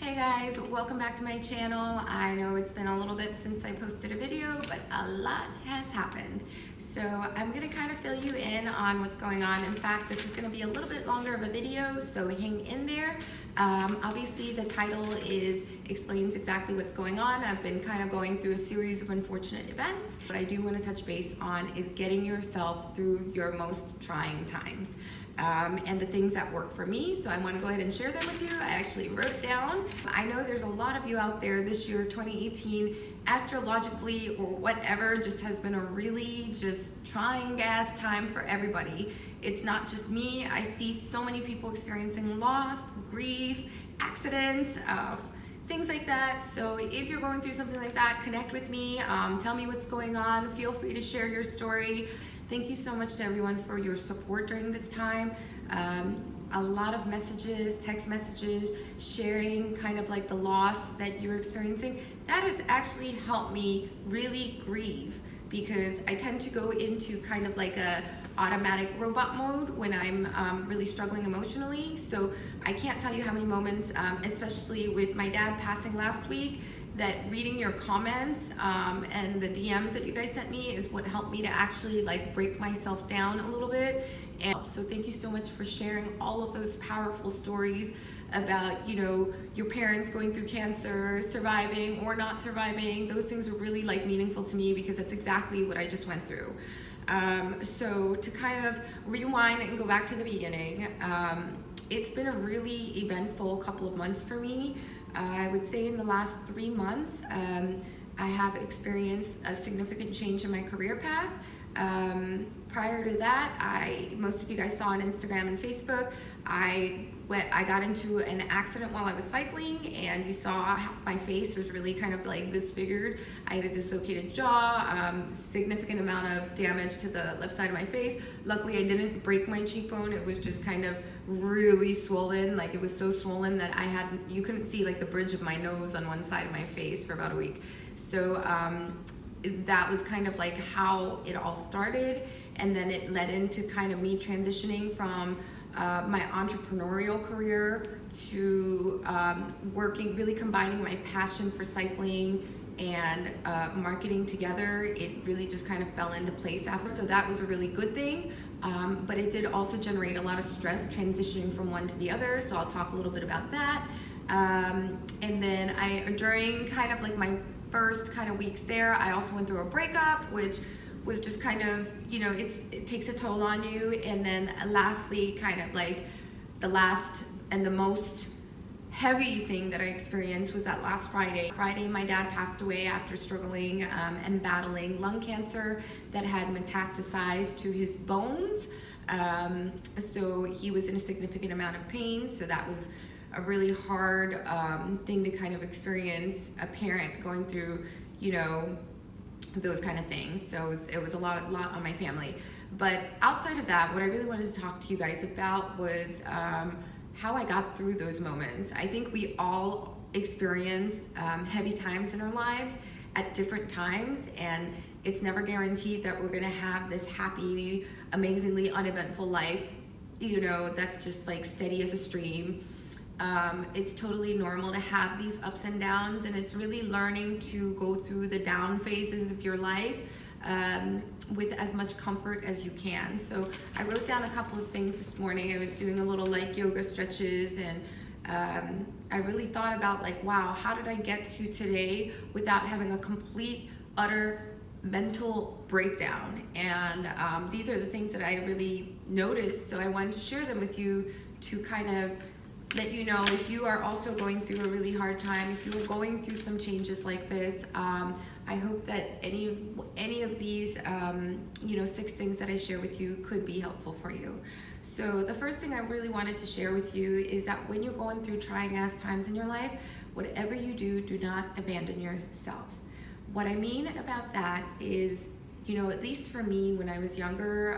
Hey guys, welcome back to my channel. I know it's been a little bit since I posted a video, but a lot has happened. So I'm gonna kind of fill you in on what's going on. In fact, this is gonna be a little bit longer of a video, so hang in there. Obviously the title explains exactly what's going on. I've been kind of going through a series of unfortunate events. What I do want to touch base on is getting yourself through your most trying times. And the things that work for me. So I want to go ahead and share them with you. I actually wrote it down. I know there's a lot of you out there this year, 2018, astrologically or whatever, just has been a really just trying ass time for everybody. It's not just me. I see so many people experiencing loss, grief, accidents, things like that. So if you're going through something like that, connect with me, tell me what's going on, feel free to share your story. Thank you so much to everyone for your support during this time. A lot of messages, text messages, sharing kind of like the loss that you're experiencing. That has actually helped me really grieve, because I tend to go into kind of like a automatic robot mode when I'm really struggling emotionally. So I can't tell you how many moments, especially with my dad passing last week, that reading your comments and the DMs that you guys sent me is what helped me to actually like break myself down a little bit. And so thank you so much for sharing all of those powerful stories about, you know, your parents going through cancer, surviving or not surviving. Those things are really like meaningful to me, because that's exactly what I just went through. So to kind of rewind and go back to the beginning, it's been a really eventful couple of months for me. I would say in the last 3 months, I have experienced a significant change in my career path. Prior to that, most of you guys saw on Instagram and Facebook, I got into an accident while I was cycling, and you saw half my face was really kind of like disfigured. I had a dislocated jaw, significant amount of damage to the left side of my face. Luckily, I didn't break my cheekbone. It was just kind of really swollen. Like, it was so swollen that you couldn't see like the bridge of my nose on one side of my face for about a week. So that was kind of like how it all started. And then it led into kind of me transitioning from my entrepreneurial career to really combining my passion for cycling and marketing together. It really just kind of fell into place after. So that was a really good thing. But it did also generate a lot of stress transitioning from one to the other. So I'll talk a little bit about that. And then during kind of like my first kind of weeks there, I also went through a breakup, which was just kind of, you know, it takes a toll on you. And then lastly, kind of like the last and the most heavy thing that I experienced was that last Friday. My dad passed away after struggling and battling lung cancer that had metastasized to his bones. So he was in a significant amount of pain. So that was a really hard thing to kind of experience, a parent going through, you know, those kind of things. So it was a lot on my family. But outside of that, what I really wanted to talk to you guys about was how I got through those moments. I think we all experience heavy times in our lives at different times, and it's never guaranteed that we're gonna have this happy, amazingly uneventful life, you know, that's just like steady as a stream. It's totally normal to have these ups and downs, and it's really learning to go through the down phases of your life with as much comfort as you can. So I wrote down a couple of things this morning. I was doing a little like yoga stretches, and I really thought about like, wow, how did I get to today without having a complete, utter mental breakdown? And these are the things that I really noticed. So I wanted to share them with you to kind of let you know if you are also going through a really hard time, if you are going through some changes like this. I hope that any of these, you know, 6 things that I share with you could be helpful for you. So the first thing I really wanted to share with you is that when you're going through trying ass times in your life, whatever you do, do not abandon yourself. What I mean about that is, you know, at least for me when I was younger,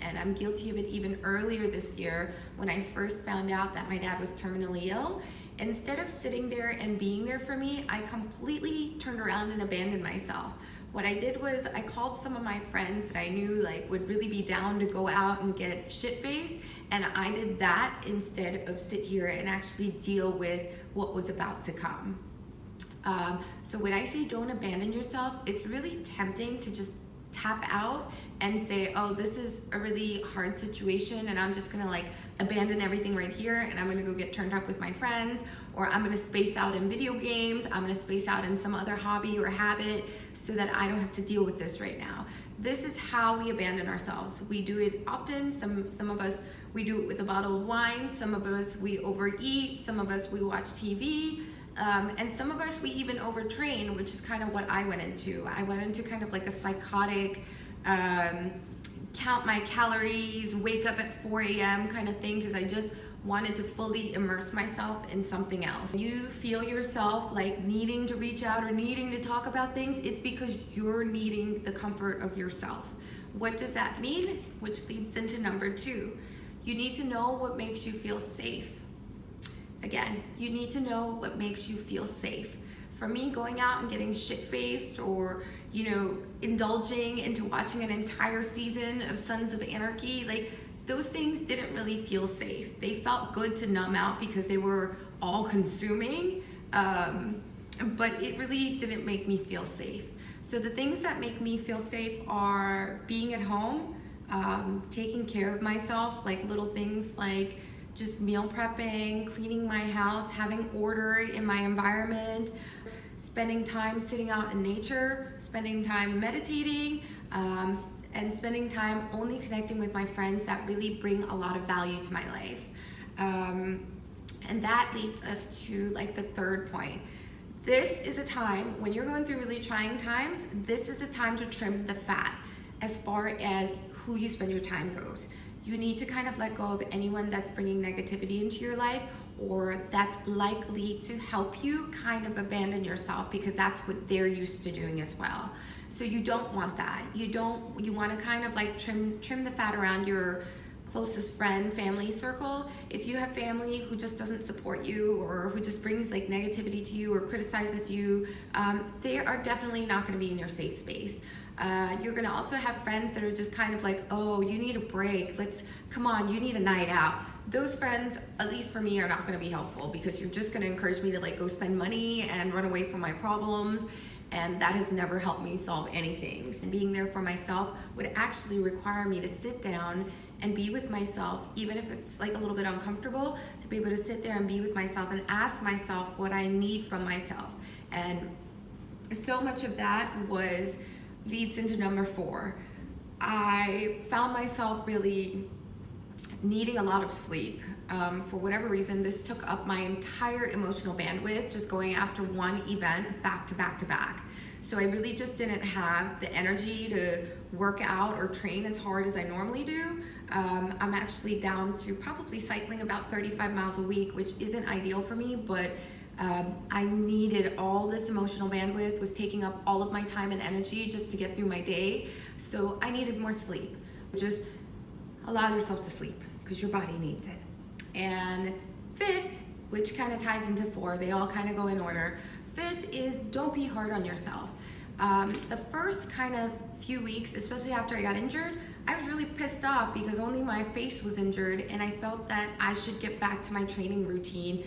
and I'm guilty of it even earlier this year when I first found out that my dad was terminally ill, instead of sitting there and being there for me, I completely turned around and abandoned myself. What I did was I called some of my friends that I knew like would really be down to go out and get shit-faced, and I did that instead of sit here and actually deal with what was about to come. So when I say don't abandon yourself, it's really tempting to just tap out and say, oh, this is a really hard situation and I'm just gonna like abandon everything right here and I'm gonna go get turned up with my friends, or I'm gonna space out in video games, I'm gonna space out in some other hobby or habit so that I don't have to deal with this right now. This is how we abandon ourselves. We do it often. Some of us, we do it with a bottle of wine. Some of us, we overeat. Some of us, we watch TV. And some of us, we even overtrain, which is kind of what I went into. I went into kind of like a psychotic, count my calories, wake up at 4 a.m. kind of thing, because I just wanted to fully immerse myself in something else. You feel yourself like needing to reach out or needing to talk about things, it's because you're needing the comfort of yourself. What does that mean? Which leads into number 2. You need to know what makes you feel safe. Again, you need to know what makes you feel safe. For me, going out and getting shit-faced or, indulging into watching an entire season of Sons of Anarchy, like, those things didn't really feel safe. They felt good to numb out because they were all consuming, but it really didn't make me feel safe. So the things that make me feel safe are being at home, taking care of myself, like little things like just meal prepping, cleaning my house, having order in my environment, spending time sitting out in nature, spending time meditating, and spending time only connecting with my friends that really bring a lot of value to my life. And that leads us to like the third point. This is a time when you're going through really trying times, this is a time to trim the fat as far as who you spend your time goes. You need to kind of let go of anyone that's bringing negativity into your life or that's likely to help you kind of abandon yourself, because that's what they're used to doing as well. So you don't want that. You want to kind of like trim the fat around your closest friend, family circle. If you have family who just doesn't support you or who just brings like negativity to you or criticizes you, they are definitely not going to be in your safe space. You're going to also have friends that are just kind of like, oh, you need a break. Come on, you need a night out. Those friends, at least for me, are not going to be helpful, because you're just going to encourage me to like go spend money and run away from my problems. And that has never helped me solve anything. And being there for myself would actually require me to sit down and be with myself, even if it's like a little bit uncomfortable, to be able to sit there and be with myself and ask myself what I need from myself. And so much of that leads into number 4. I found myself really needing a lot of sleep. For whatever reason, this took up my entire emotional bandwidth, just going after one event back to back to back. So I really just didn't have the energy to work out or train as hard as I normally do. I'm actually down to probably cycling about 35 miles a week, which isn't ideal for me, but I needed all this emotional bandwidth, was taking up all of my time and energy just to get through my day. So I needed more sleep. Just allow yourself to sleep, because your body needs it. And 5th, which kind of ties into 4, they all kind of go in order. 5th is don't be hard on yourself. The first kind of few weeks, especially after I got injured, I was really pissed off because only my face was injured, and I felt that I should get back to my training routine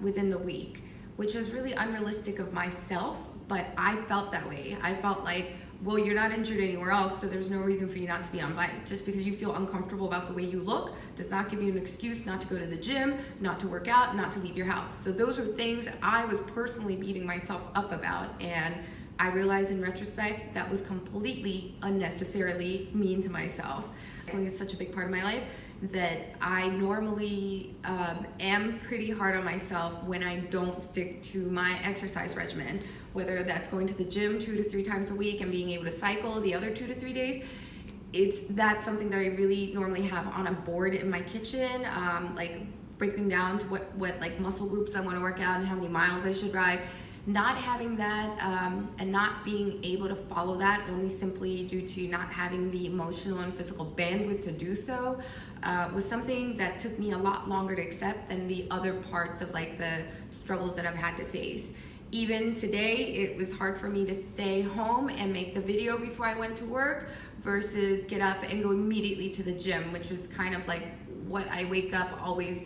within the week, which was really unrealistic of myself, but I felt that way. I felt like, well, you're not injured anywhere else, so there's no reason for you not to be on bike. Just because you feel uncomfortable about the way you look does not give you an excuse not to go to the gym, not to work out, not to leave your house. So those are things that I was personally beating myself up about, and I realized in retrospect that was completely unnecessarily mean to myself. Cycling is such a big part of my life that I normally am pretty hard on myself when I don't stick to my exercise regimen, whether that's going to the gym 2 to 3 times a week and being able to cycle the other 2 to 3 days. That's something that I really normally have on a board in my kitchen, like breaking down to what like muscle groups I want to work out and how many miles I should ride. Not having that and not being able to follow that only simply due to not having the emotional and physical bandwidth to do so was something that took me a lot longer to accept than the other parts of like the struggles that I've had to face. Even today, it was hard for me to stay home and make the video before I went to work versus get up and go immediately to the gym, which was kind of like what I wake up always